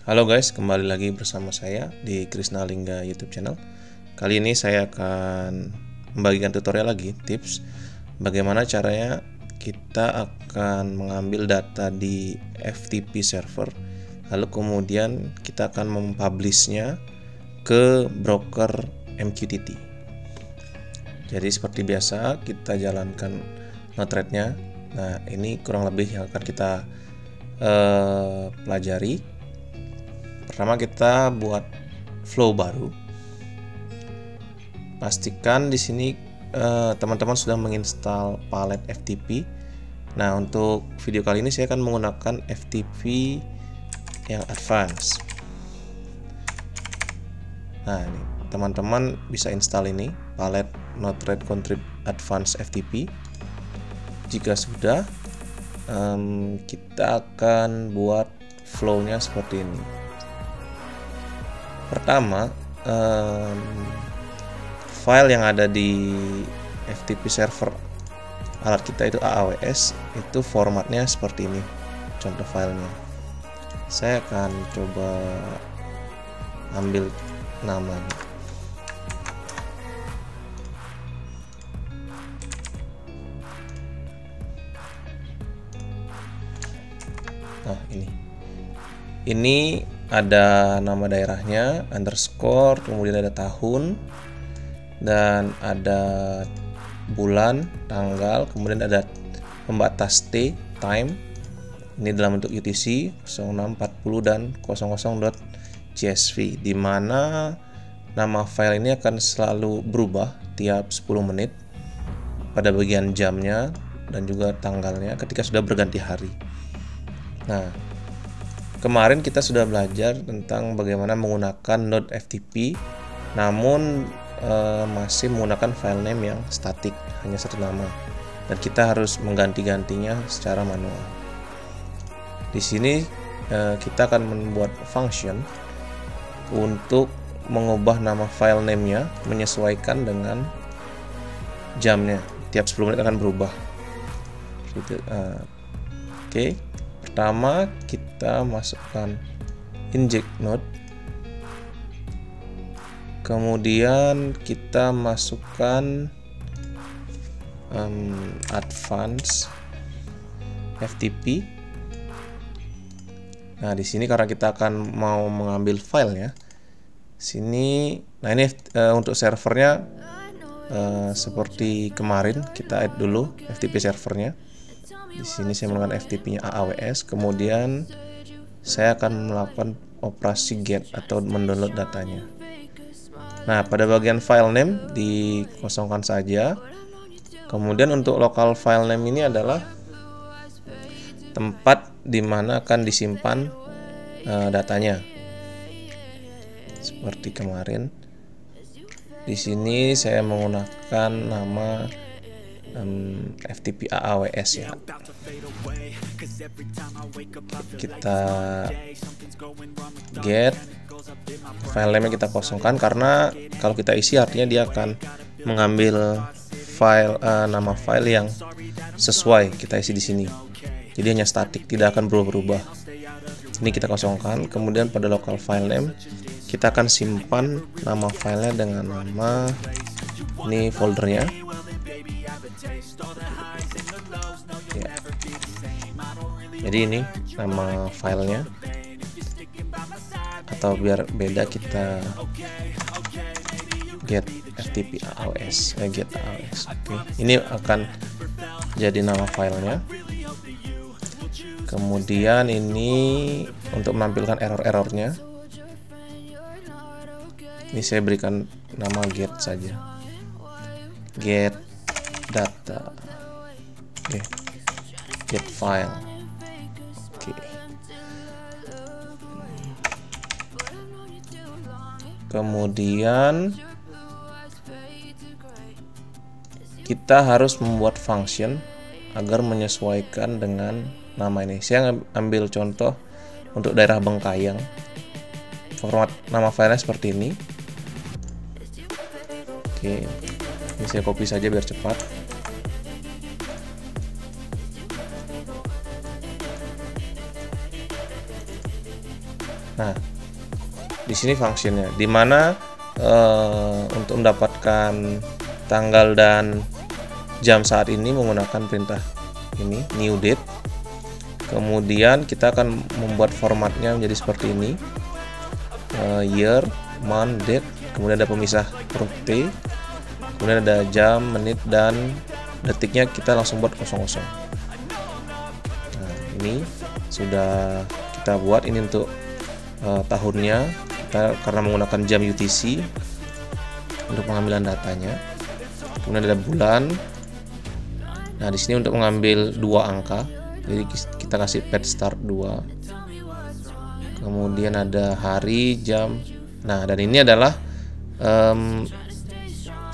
Halo guys, kembali lagi bersama saya di Krisna Lingga YouTube channel. Kali ini saya akan membagikan tutorial lagi, tips bagaimana caranya kita akan mengambil data di FTP server, lalu kemudian kita akan mempublishnya ke broker MQTT. Jadi seperti biasa kita jalankan Node-RED-nya. Nah, ini kurang lebih yang akan kita pelajari. Pertama kita buat flow baru. Pastikan di sini teman-teman sudah menginstal palet FTP. Nah, untuk video kali ini saya akan menggunakan FTP yang advance. Nah, ini teman-teman bisa install ini palet Node-RED Contrib Advanced FTP. Jika sudah, kita akan buat flow-nya seperti ini. Pertama, file yang ada di FTP server alat kita itu AAWS, itu formatnya seperti ini contoh filenya. Saya akan coba ambil namanya. Nah, ini ada nama daerahnya, underscore, kemudian ada tahun, dan ada bulan, tanggal, kemudian ada pembatas T, time. Ini dalam bentuk UTC 0640 dan 00.csv, di mana nama file ini akan selalu berubah tiap 10 menit pada bagian jamnya dan juga tanggalnya ketika sudah berganti hari. Nah, kemarin kita sudah belajar tentang bagaimana menggunakan Node FTP, namun masih menggunakan file name yang statik, hanya satu nama, dan kita harus mengganti-gantinya secara manual. Di sini kita akan membuat function untuk mengubah nama file name-nya menyesuaikan dengan jamnya. Tiap 10 menit akan berubah. Oke. Pertama kita masukkan inject node, kemudian kita masukkan advance FTP. Nah, di sini karena kita akan mau mengambil filenya, sini, nah ini untuk servernya seperti kemarin kita add dulu FTP servernya. Di sini saya menggunakan FTP-nya AAWS, kemudian saya akan melakukan operasi get atau mendownload datanya. Nah, pada bagian file name dikosongkan saja. Kemudian untuk local file name ini adalah tempat di mana akan disimpan datanya. Seperti kemarin. Di sini saya menggunakan nama FTP AAWS ya. Kita get file name kita kosongkan, karena kalau kita isi artinya dia akan mengambil file nama file yang sesuai kita isi di sini. Jadi hanya statik, tidak akan berubah-ubah. Ini kita kosongkan. Kemudian pada local file name kita akan simpan nama filenya dengan nama, ini foldernya. Ya. Jadi ini nama filenya, atau biar beda kita get FTP AAWS, get AAWS. Oke. Ini akan jadi nama filenya. Kemudian ini untuk menampilkan error-errornya, ini saya berikan nama get saja, get data. Oke. Get file. Oke. Kemudian kita harus membuat function agar menyesuaikan dengan nama ini. Saya ambil contoh untuk daerah Bengkayang. Format nama filenya seperti ini. Oke. Ini saya copy saja biar cepat. Nah, di sini functionnya, dimana untuk mendapatkan tanggal dan jam saat ini menggunakan perintah ini new date. Kemudian kita akan membuat formatnya menjadi seperti ini, year, month, date, kemudian ada pemisah huruf T, kemudian ada jam, menit, dan detiknya kita langsung buat 00. Nah, ini sudah kita buat. Ini untuk tahunnya, kita karena menggunakan jam UTC untuk pengambilan datanya. Kemudian ada bulan. Nah, di sini untuk mengambil 2 angka, jadi kita kasih pad start 2. Kemudian ada hari, jam. Nah, dan ini adalah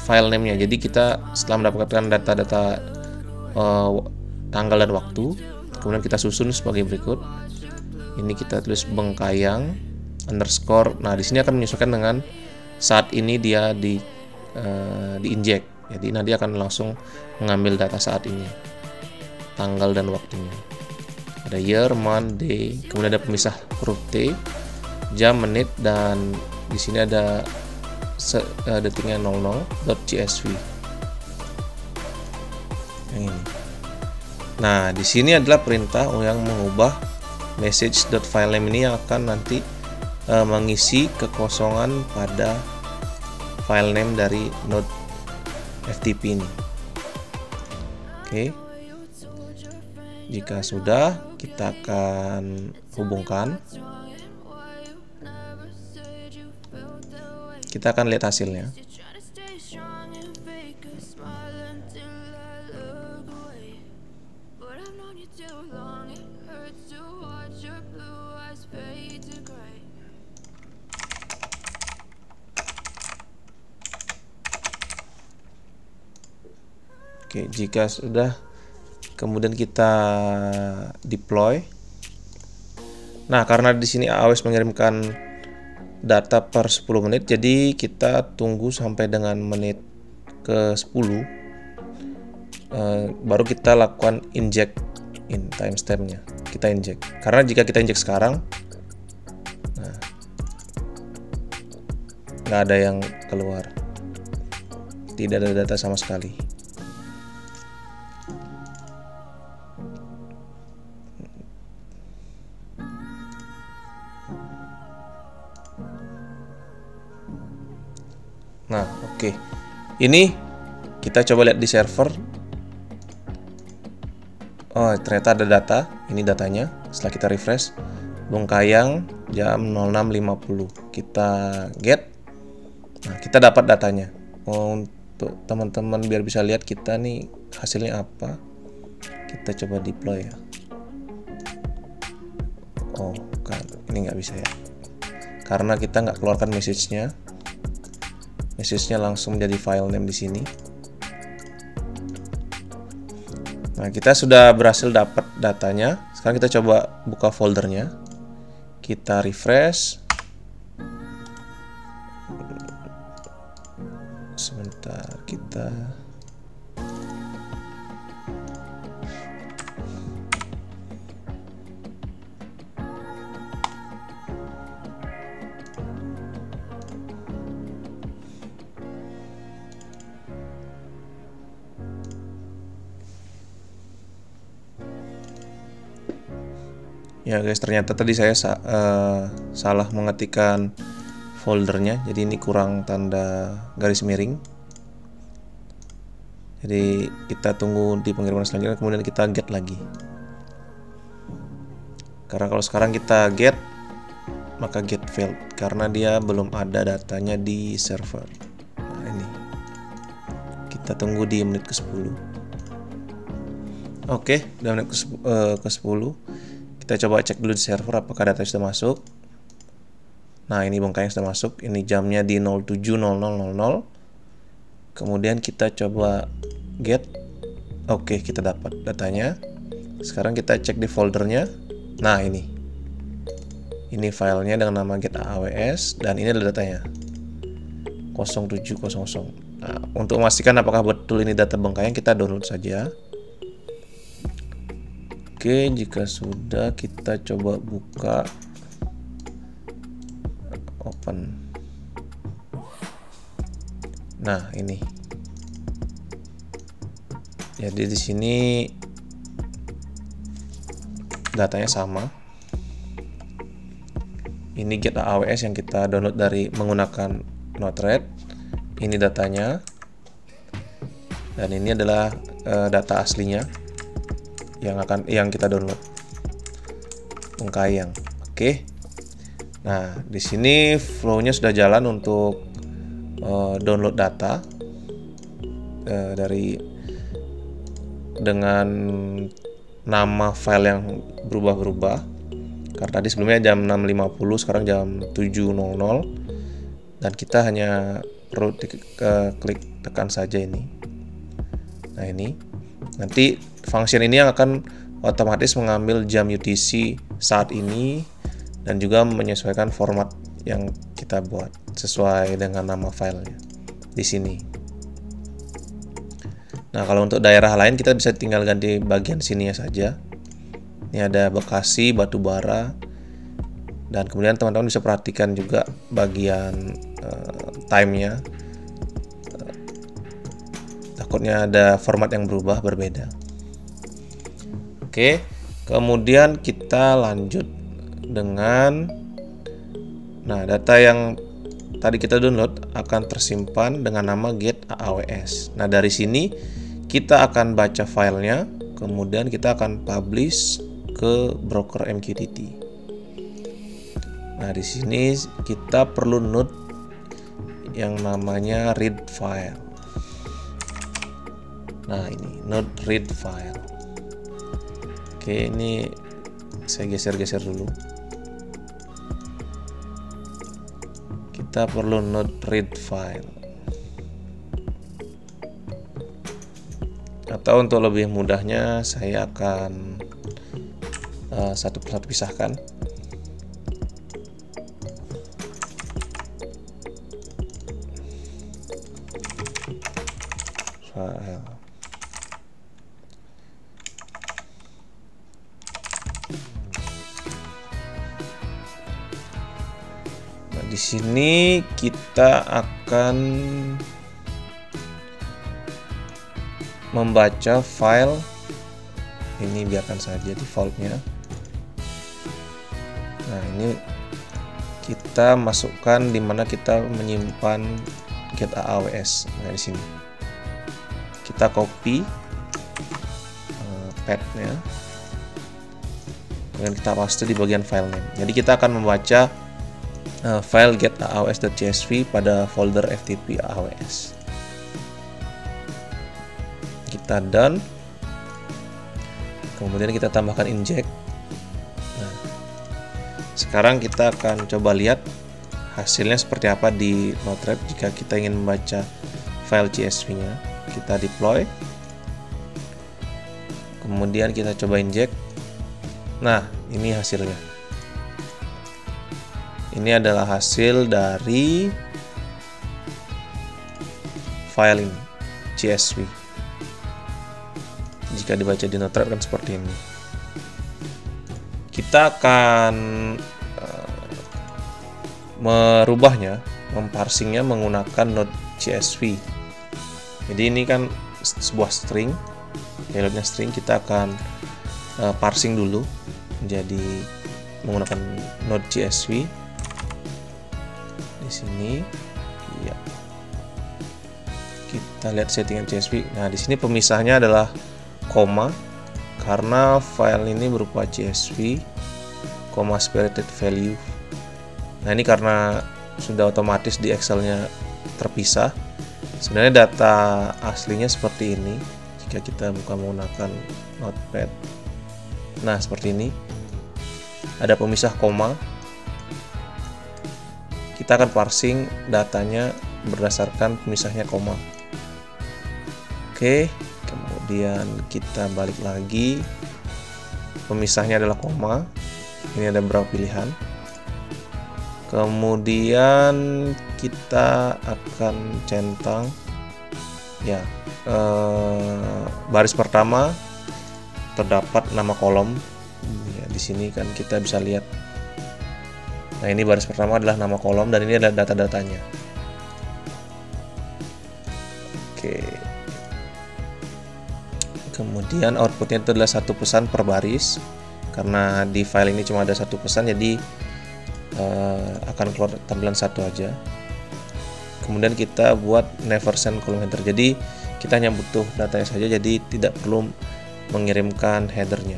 file name-nya. Jadi kita setelah mendapatkan data-data tanggal dan waktu, kemudian kita susun sebagai berikut. Ini kita tulis Bengkayang underscore. Nah, di sini akan menyesuaikan dengan saat ini dia di-inject. Jadi nanti akan langsung mengambil data saat ini, tanggal dan waktunya. Ada year, month, day, kemudian ada pemisah huruf T, jam, menit, dan di sini ada detiknya 00.csv. Yang ini. Nah, di sini adalah perintah yang mengubah message.filename ini yang akan nanti mengisi kekosongan pada file name dari node FTP ini. Oke. Jika sudah, kita akan hubungkan. Kita akan lihat hasilnya. Oke, jika sudah, kemudian kita deploy. Nah, karena di sini AWS mengirimkan data per 10 menit, jadi kita tunggu sampai dengan menit ke 10 baru kita lakukan inject in timestamp-nya. Kita inject. Karena jika kita inject sekarang, nah, nggak ada yang keluar. Tidak ada data sama sekali. Nah, oke. Ini kita coba lihat di server. Oh, ternyata ada data. Ini datanya. Setelah kita refresh, Bengkayang jam 06.50. Kita get. Nah, kita dapat datanya. Untuk teman-teman biar bisa lihat kita nih hasilnya apa, kita coba deploy ya. Oh, kan ini nggak bisa ya. Karena kita nggak keluarkan message-nya. Message-nya langsung menjadi file name di sini. Nah, kita sudah berhasil dapat datanya. Sekarang kita coba buka foldernya. Kita refresh. Sebentar, kita ya guys, ternyata tadi saya salah mengetikkan foldernya, jadi ini kurang tanda garis miring. Jadi kita tunggu di pengiriman selanjutnya, kemudian kita get lagi. Karena kalau sekarang kita get, maka get failed karena dia belum ada datanya di server. Nah, ini kita tunggu di menit ke-10. Oke, udah menit ke-10. Kita coba cek dulu di server apakah data sudah masuk. Nah, ini Bengkayang sudah masuk. Ini jamnya di 07.00.00. Kemudian kita coba get. Oke, kita dapat datanya. Sekarang kita cek di foldernya. Nah, ini filenya dengan nama get AWS dan ini adalah datanya 0700. Nah, untuk memastikan apakah betul ini data Bengkayang, kita download saja. Oke, jika sudah kita coba buka. open. Nah, ini. Jadi di sini datanya sama. Ini get AWS yang kita download dari menggunakan Node-RED. Ini datanya. Dan ini adalah data aslinya yang kita download. Ungkayang. Oke. Nah, di sini flow-nya sudah jalan untuk download data dengan nama file yang berubah-berubah. Karena tadi sebelumnya jam 6.50, sekarang jam 7.00, dan kita hanya perlu klik tekan saja ini. Nah, ini nanti function ini yang akan otomatis mengambil jam UTC saat ini dan juga menyesuaikan format yang kita buat sesuai dengan nama filenya di sini. Nah, kalau untuk daerah lain kita bisa tinggal ganti bagian sininya saja. Ini ada Bekasi, Batubara, dan kemudian teman-teman bisa perhatikan juga bagian time-nya. Takutnya ada format yang berubah berbeda. Oke, kemudian kita lanjut dengan data yang tadi kita download akan tersimpan dengan nama get AWS. Nah, dari sini kita akan baca filenya, kemudian kita akan publish ke broker MQTT. Nah, di sini kita perlu node yang namanya read file. Nah, ini node read file. Oke, ini saya geser-geser dulu. Kita perlu node read file. Atau untuk lebih mudahnya saya akan satu persatu pisahkan. File. Nah, di sini kita akan membaca file ini, biarkan saja defaultnya. Nah, ini kita masukkan di mana kita menyimpan get AWS. Nah, di sini kita copy path-nya, kemudian kita paste di bagian file name. Jadi kita akan membaca file get aws.csv pada folder ftp aws. Kita done, kemudian kita tambahkan inject. Nah, sekarang kita akan coba lihat hasilnya seperti apa di Node-RED jika kita ingin membaca file CSV-nya. Kita deploy, kemudian kita coba inject. Nah, ini hasilnya. Ini adalah hasil dari file ini, CSV. Jika dibaca di Node-RED kan seperti ini. Kita akan merubahnya, memparsingnya menggunakan Node.csv. Jadi ini kan sebuah string, payloadnya string, kita akan parsing dulu menjadi menggunakan Node.csv. Di sini, ya. Kita lihat settingan CSV. Nah, di sini pemisahnya adalah koma, karena file ini berupa CSV, separated value. Nah, ini karena sudah otomatis di Excel-nya terpisah. Sebenarnya data aslinya seperti ini jika kita buka menggunakan Notepad. Nah, seperti ini. Ada pemisah koma. Kita akan parsing datanya berdasarkan pemisahnya koma. Oke, kemudian kita balik lagi. Pemisahnya adalah koma. Ini ada beberapa pilihan. Kemudian kita akan centang ya, baris pertama terdapat nama kolom ya. Di sini kan kita bisa lihat Nah, ini baris pertama adalah nama kolom dan ini adalah data-datanya. Oke. Kemudian outputnya itu adalah satu pesan per baris. Karena di file ini cuma ada satu pesan, jadi akan keluar tampilan satu aja. Kemudian kita buat never send column header. Jadi kita hanya butuh datanya saja, jadi tidak perlu mengirimkan headernya.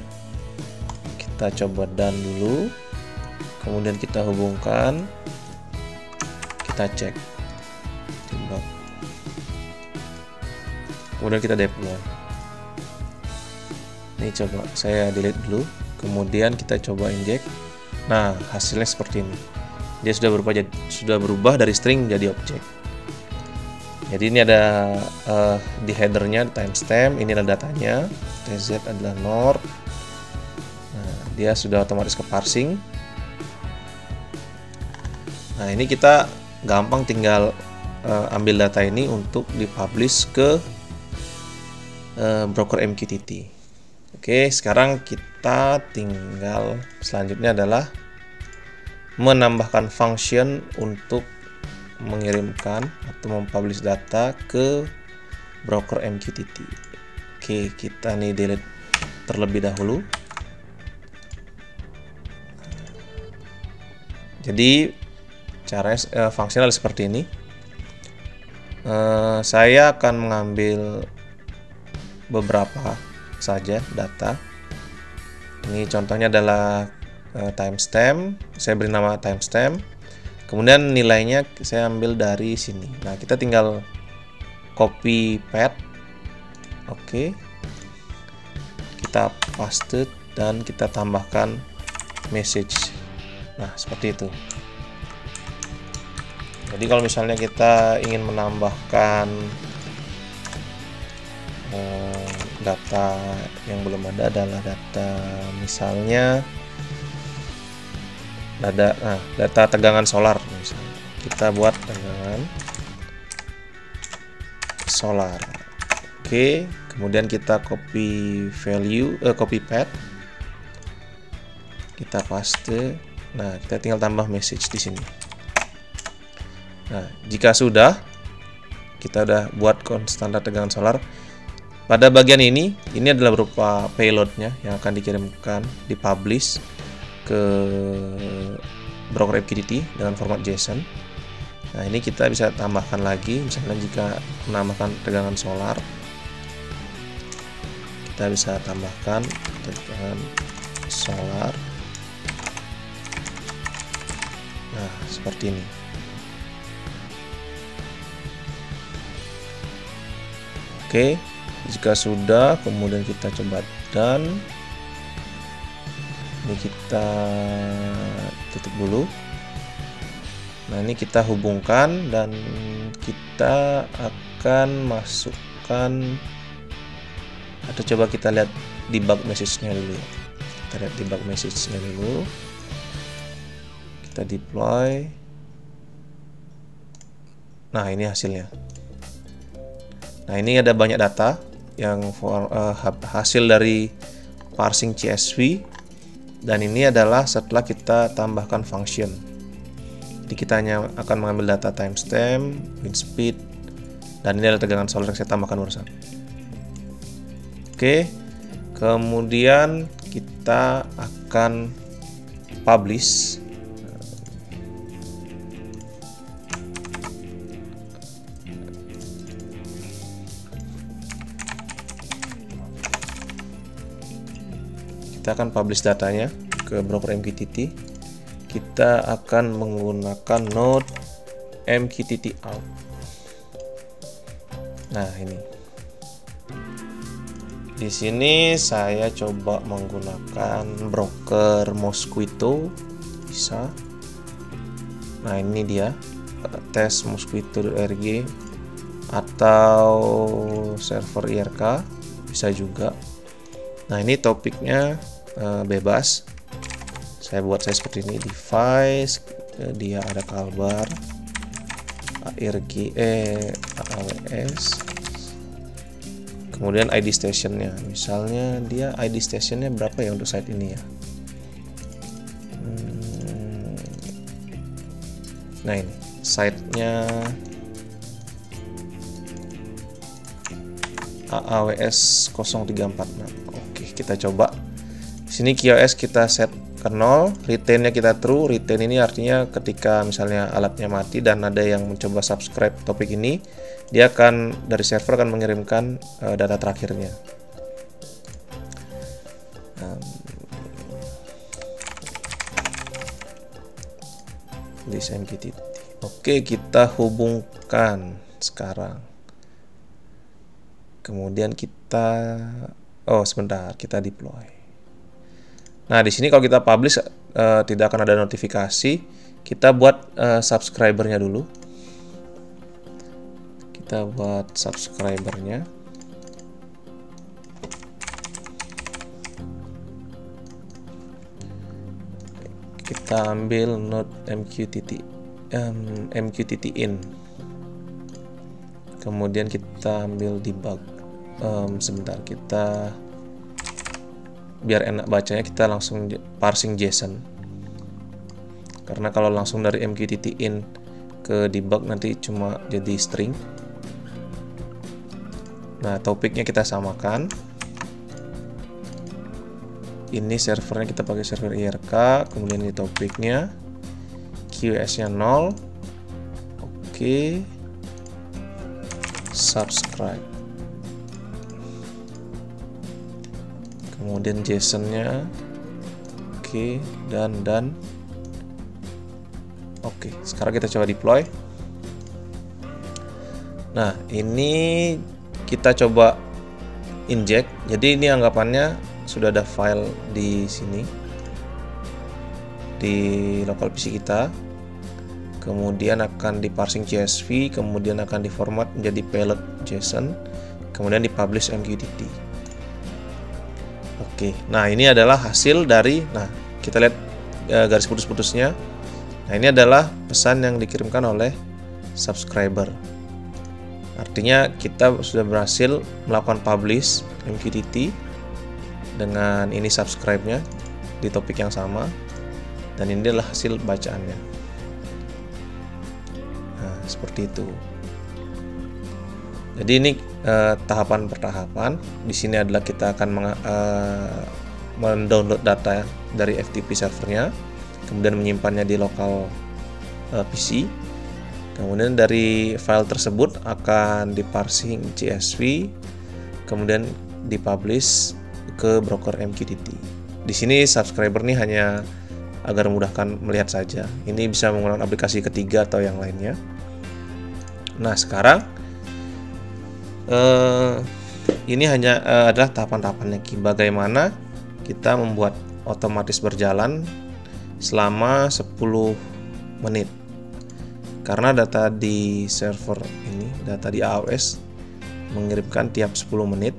Kita coba done dulu. Kemudian kita hubungkan. Kita cek. Coba. Kemudian kita deploy. Ini coba saya delete dulu. Kemudian kita coba inject. Nah, hasilnya seperti ini. Dia sudah berubah dari string menjadi objek. Jadi ini ada di headernya timestamp, ini adalah datanya, tz adalah nord. Nah, dia sudah otomatis ke parsing. Nah, ini kita gampang tinggal ambil data ini untuk dipublish ke broker MQTT. Oke, sekarang kita tinggal selanjutnya adalah menambahkan function untuk mengirimkan atau mempublish data ke broker MQTT. Oke, kita nih delete terlebih dahulu. Jadi caranya fungsional seperti ini. Saya akan mengambil beberapa saja data. Ini contohnya adalah timestamp. Saya beri nama timestamp. Kemudian nilainya saya ambil dari sini. Nah, kita tinggal copy path. Oke. Kita paste dan kita tambahkan message. Nah, seperti itu. Jadi kalau misalnya kita ingin menambahkan data yang belum ada adalah data misalnya data tegangan solar misalnya. Kita buat tegangan solar. Oke, kemudian kita copy copy path. Kita paste. Nah, kita tinggal tambah message di sini. Nah, jika sudah kita udah buat standar tegangan solar. Pada bagian ini adalah berupa payloadnya yang akan dikirimkan, dipublish ke broker MQTT dengan format JSON. Nah, ini kita bisa tambahkan lagi, misalnya jika menambahkan tegangan solar, kita bisa tambahkan tegangan solar. Nah, seperti ini. Oke. Jika sudah, kemudian kita coba done. Ini kita tutup dulu. Nah, ini kita hubungkan dan kita akan masukkan atau coba kita lihat debug message-nya dulu. Kita lihat debug message-nya dulu. Kita deploy. Nah, ini hasilnya. Nah, ini ada banyak data yang hasil dari parsing CSV, dan ini adalah setelah kita tambahkan function. Jadi kita hanya akan mengambil data timestamp, wind speed, dan ini adalah tegangan solar yang saya tambahkan barusan. Oke, kemudian kita akan publish. Kita akan publish datanya ke broker MQTT. Kita akan menggunakan node MQTT out. Nah, ini. Di sini saya coba menggunakan broker Mosquito, bisa. Nah, ini dia tes mosquito.org atau server IRK bisa juga. Nah, ini topiknya bebas. Saya buat seperti ini, device, dia ada kalbar, ARG, AWS, kemudian ID stationnya. Misalnya dia ID stationnya berapa ya untuk site ini ya? Nah ini site-nya AAWS 034. Nah, oke, kita coba. Di sini QoS kita set ke 0, retain-nya kita true. Retain ini artinya ketika misalnya alatnya mati dan ada yang mencoba subscribe topik ini, dia akan dari server akan mengirimkan data terakhirnya. This MQTT. Oke, kita hubungkan sekarang. Kemudian kita sebentar, kita deploy. Nah, di sini kalau kita publish tidak akan ada notifikasi. Kita buat subscribernya dulu. Kita buat subscribernya. Kita ambil node MQTT in. Kemudian kita ambil debug. Sebentar, kita biar enak bacanya kita langsung parsing JSON. Karena kalau langsung dari MQTT in ke debug nanti cuma jadi string. Nah, topiknya kita samakan. Ini servernya kita pakai server IRK, kemudian ini topiknya, QoS-nya 0. Oke. Subscribe. Kemudian JSON-nya. Oke, dan oke, sekarang kita coba deploy. Nah, ini kita coba inject. Jadi ini anggapannya sudah ada file di sini di local PC kita, kemudian akan diparsing CSV, kemudian akan diformat menjadi payload JSON, kemudian dipublish MQTT. Oke, nah ini adalah hasil dari, nah kita lihat garis putus-putusnya. Nah, ini adalah pesan yang dikirimkan oleh subscriber. Artinya kita sudah berhasil melakukan publish MQTT dengan ini subscribe-nya di topik yang sama, dan ini adalah hasil bacaannya. Nah, seperti itu. Jadi ini tahapan per tahapan. Di sini adalah kita akan mendownload data dari FTP servernya, kemudian menyimpannya di lokal PC. Kemudian dari file tersebut akan diparsing CSV, kemudian dipublish ke broker MQTT. Di sini subscriber nih hanya agar memudahkan melihat saja. Ini bisa menggunakan aplikasi ketiga atau yang lainnya. Nah, sekarang ini hanya adalah tahapan-tahapannya. Bagaimana kita membuat otomatis berjalan selama 10 menit. Karena data di server ini, data di AWS mengirimkan tiap 10 menit.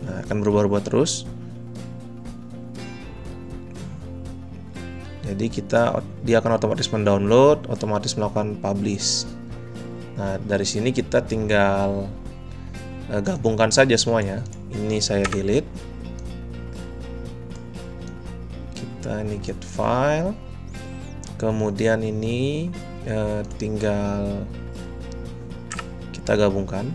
Nah, akan berubah-ubah terus. Jadi dia akan otomatis mendownload, otomatis melakukan publish. Nah, dari sini kita tinggal gabungkan saja semuanya. Ini saya delete. Kita ini get file. Kemudian ini tinggal kita gabungkan.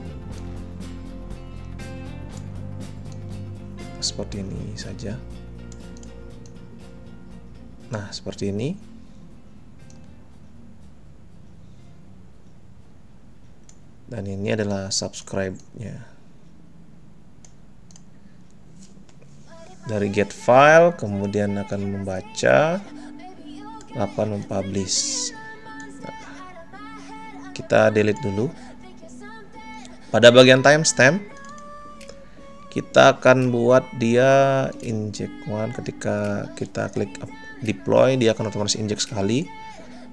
Seperti ini saja. Nah, seperti ini. Dan ini adalah subscribe-nya. Dari get file, kemudian akan membaca, akan mempublish. Nah, kita delete dulu. Pada bagian timestamp, kita akan buat dia inject one. Ketika kita klik deploy, dia akan otomatis inject sekali.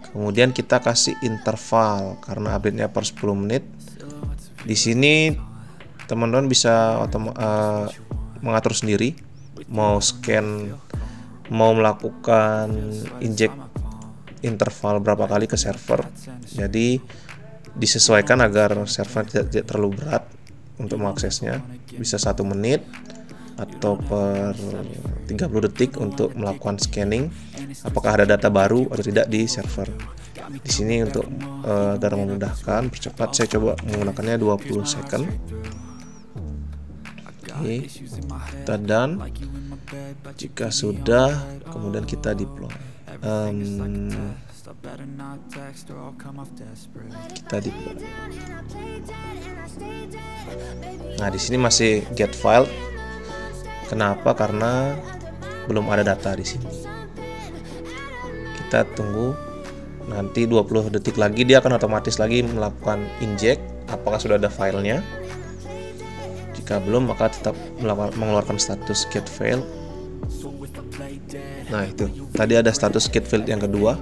Kemudian kita kasih interval karena update-nya per 10 menit. Di sini teman-teman bisa mengatur sendiri mau scan, mau melakukan inject interval berapa kali ke server. Jadi disesuaikan agar server tidak terlalu berat untuk mengaksesnya. Bisa 1 menit, atau per 30 detik untuk melakukan scanning apakah ada data baru atau tidak di server. Di sini untuk agar memudahkan percepat, saya coba menggunakannya 20 second. Oke, kita done. Jika sudah, kemudian kita deploy. Kita deploy. Nah, di sini masih get file. Kenapa? Karena belum ada data di sini. Kita tunggu nanti 20 detik lagi, dia akan otomatis lagi melakukan inject apakah sudah ada filenya. Jika belum, maka tetap mengeluarkan status get failed. Nah, itu tadi ada status get failed yang kedua.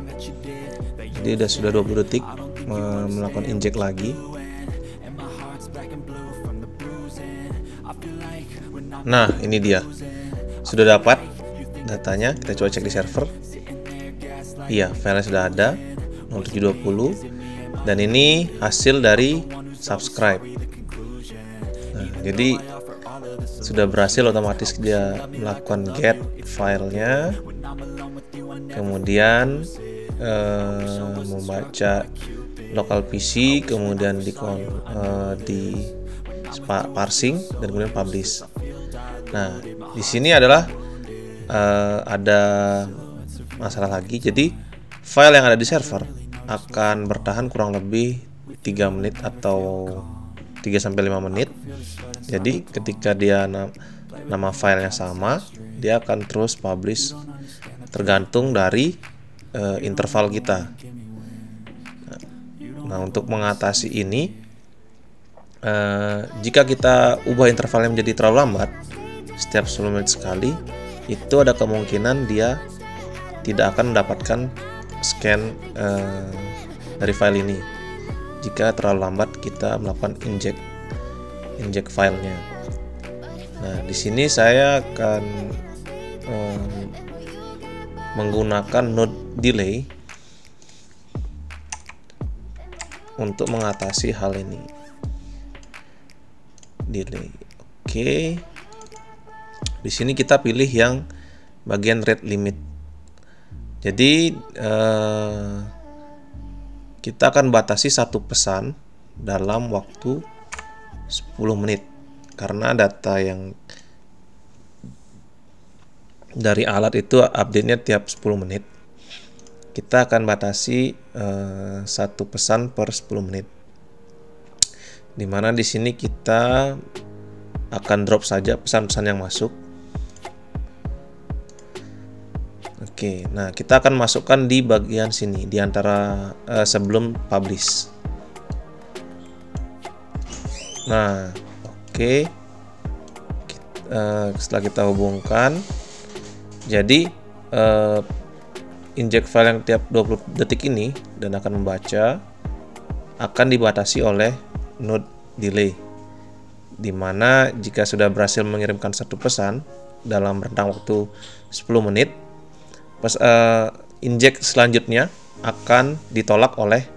Jadi sudah 20 detik melakukan inject lagi. Nah, ini dia. Sudah dapat datanya. Kita coba cek di server. Iya, filenya sudah ada 0720. Dan ini hasil dari subscribe. Nah, jadi sudah berhasil otomatis dia melakukan get filenya. Kemudian membaca local PC, kemudian di parsing dan kemudian publish. Nah, di sini adalah ada masalah lagi. Jadi file yang ada di server akan bertahan kurang lebih 3 menit atau 3-5 menit. Jadi ketika dia nama filenya sama, dia akan terus publish tergantung dari interval kita. Nah, untuk mengatasi ini, jika kita ubah intervalnya menjadi terlalu lambat, setiap 10 menit sekali, itu ada kemungkinan dia tidak akan mendapatkan scan dari file ini. Jika terlalu lambat kita melakukan inject filenya. Nah, di sini saya akan menggunakan node delay untuk mengatasi hal ini. Delay. Oke. Di sini kita pilih yang bagian rate limit. Jadi kita akan batasi satu pesan dalam waktu 10 menit karena data yang dari alat itu update-nya tiap 10 menit. Kita akan batasi satu pesan per 10 menit. Dimana di sini kita akan drop saja pesan-pesan yang masuk. Oke, nah kita akan masukkan di bagian sini di antara sebelum publish. Nah, oke. Setelah kita hubungkan, jadi inject file yang tiap 20 detik ini dan akan membaca akan dibatasi oleh node delay, dimana jika sudah berhasil mengirimkan satu pesan dalam rentang waktu 10 menit, inject selanjutnya akan ditolak oleh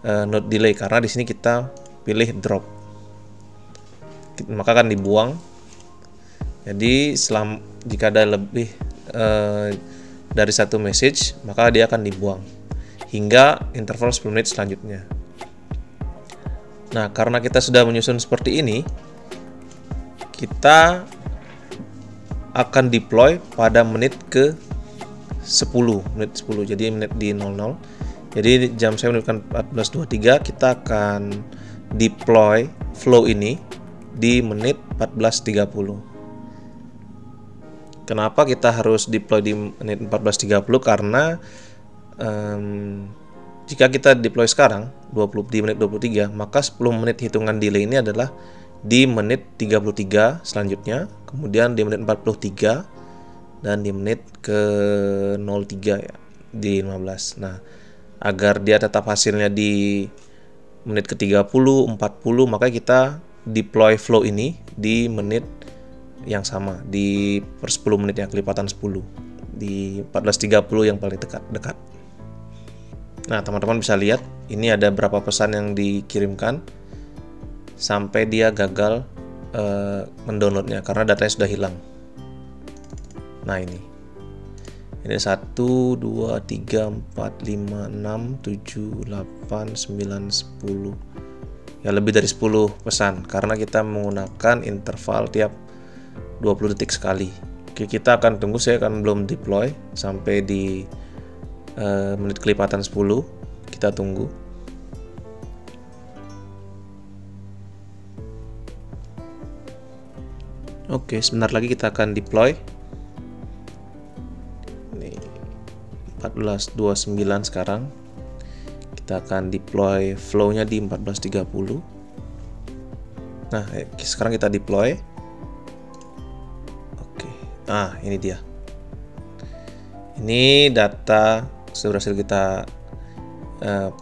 node delay karena di sini kita pilih drop, maka akan dibuang. Jadi jika ada lebih dari satu message, maka dia akan dibuang hingga interval 10 menit selanjutnya. Nah, karena kita sudah menyusun seperti ini, kita akan deploy pada menit ke 10, menit 10. Jadi menit di 00. Jadi jam saya menunjukkan 14.23, kita akan deploy flow ini di menit 14.30. Kenapa kita harus deploy di menit 14.30? Karena jika kita deploy sekarang di menit 23, maka 10 menit hitungan delay ini adalah di menit 33 selanjutnya, kemudian di menit 43 dan di menit ke 03 ya, di 15. Nah, agar dia tetap hasilnya di menit ke 30, 40, maka kita deploy flow ini di menit yang sama, di per 10 menit yang kelipatan 10, di 14.30 yang paling dekat. Nah, teman-teman bisa lihat ini ada berapa pesan yang dikirimkan sampai dia gagal mendownloadnya karena datanya sudah hilang. Nah ini 1, 2, 3, 4, 5, 6, 7, 8, 9, 10. Ya lebih dari 10 pesan karena kita menggunakan interval tiap 20 detik sekali. Oke, kita akan tunggu, saya akan belum deploy sampai di menit kelipatan 10. Kita tunggu. Oke, sebentar lagi kita akan deploy. Ini 14.29 sekarang. Kita akan deploy flow-nya di 14.30. Nah, sekarang kita deploy. Oke. Nah, ini dia. Ini data sudah berhasil kita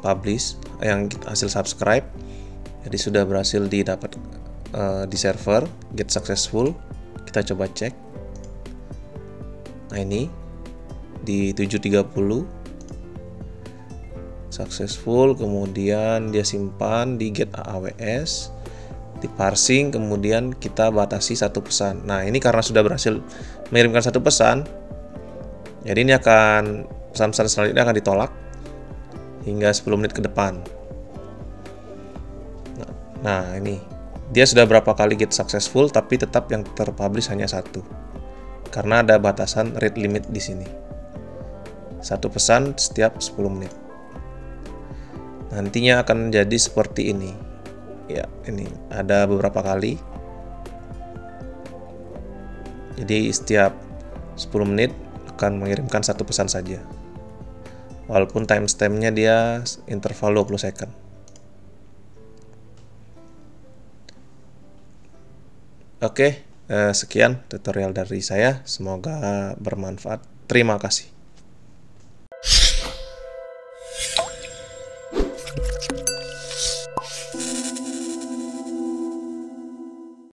publish, yang hasil subscribe. Jadi sudah berhasil didapat di server, get successful. Kita coba cek. Nah, ini di 7.30 successful, kemudian dia simpan di get AWS, di parsing, kemudian kita batasi satu pesan. Nah, ini karena sudah berhasil mengirimkan satu pesan, jadi ini akan pesan-pesan selanjutnya akan ditolak hingga 10 menit ke depan. Nah, ini dia sudah berapa kali get successful, tapi tetap yang terpublish hanya satu karena ada batasan read limit di sini. Satu pesan setiap 10 menit. Nantinya akan jadi seperti ini. Ya, ini ada beberapa kali. Jadi setiap 10 menit akan mengirimkan satu pesan saja. Walaupun timestamp-nya dia interval 20 second. Oke, sekian tutorial dari saya. Semoga bermanfaat. Terima kasih.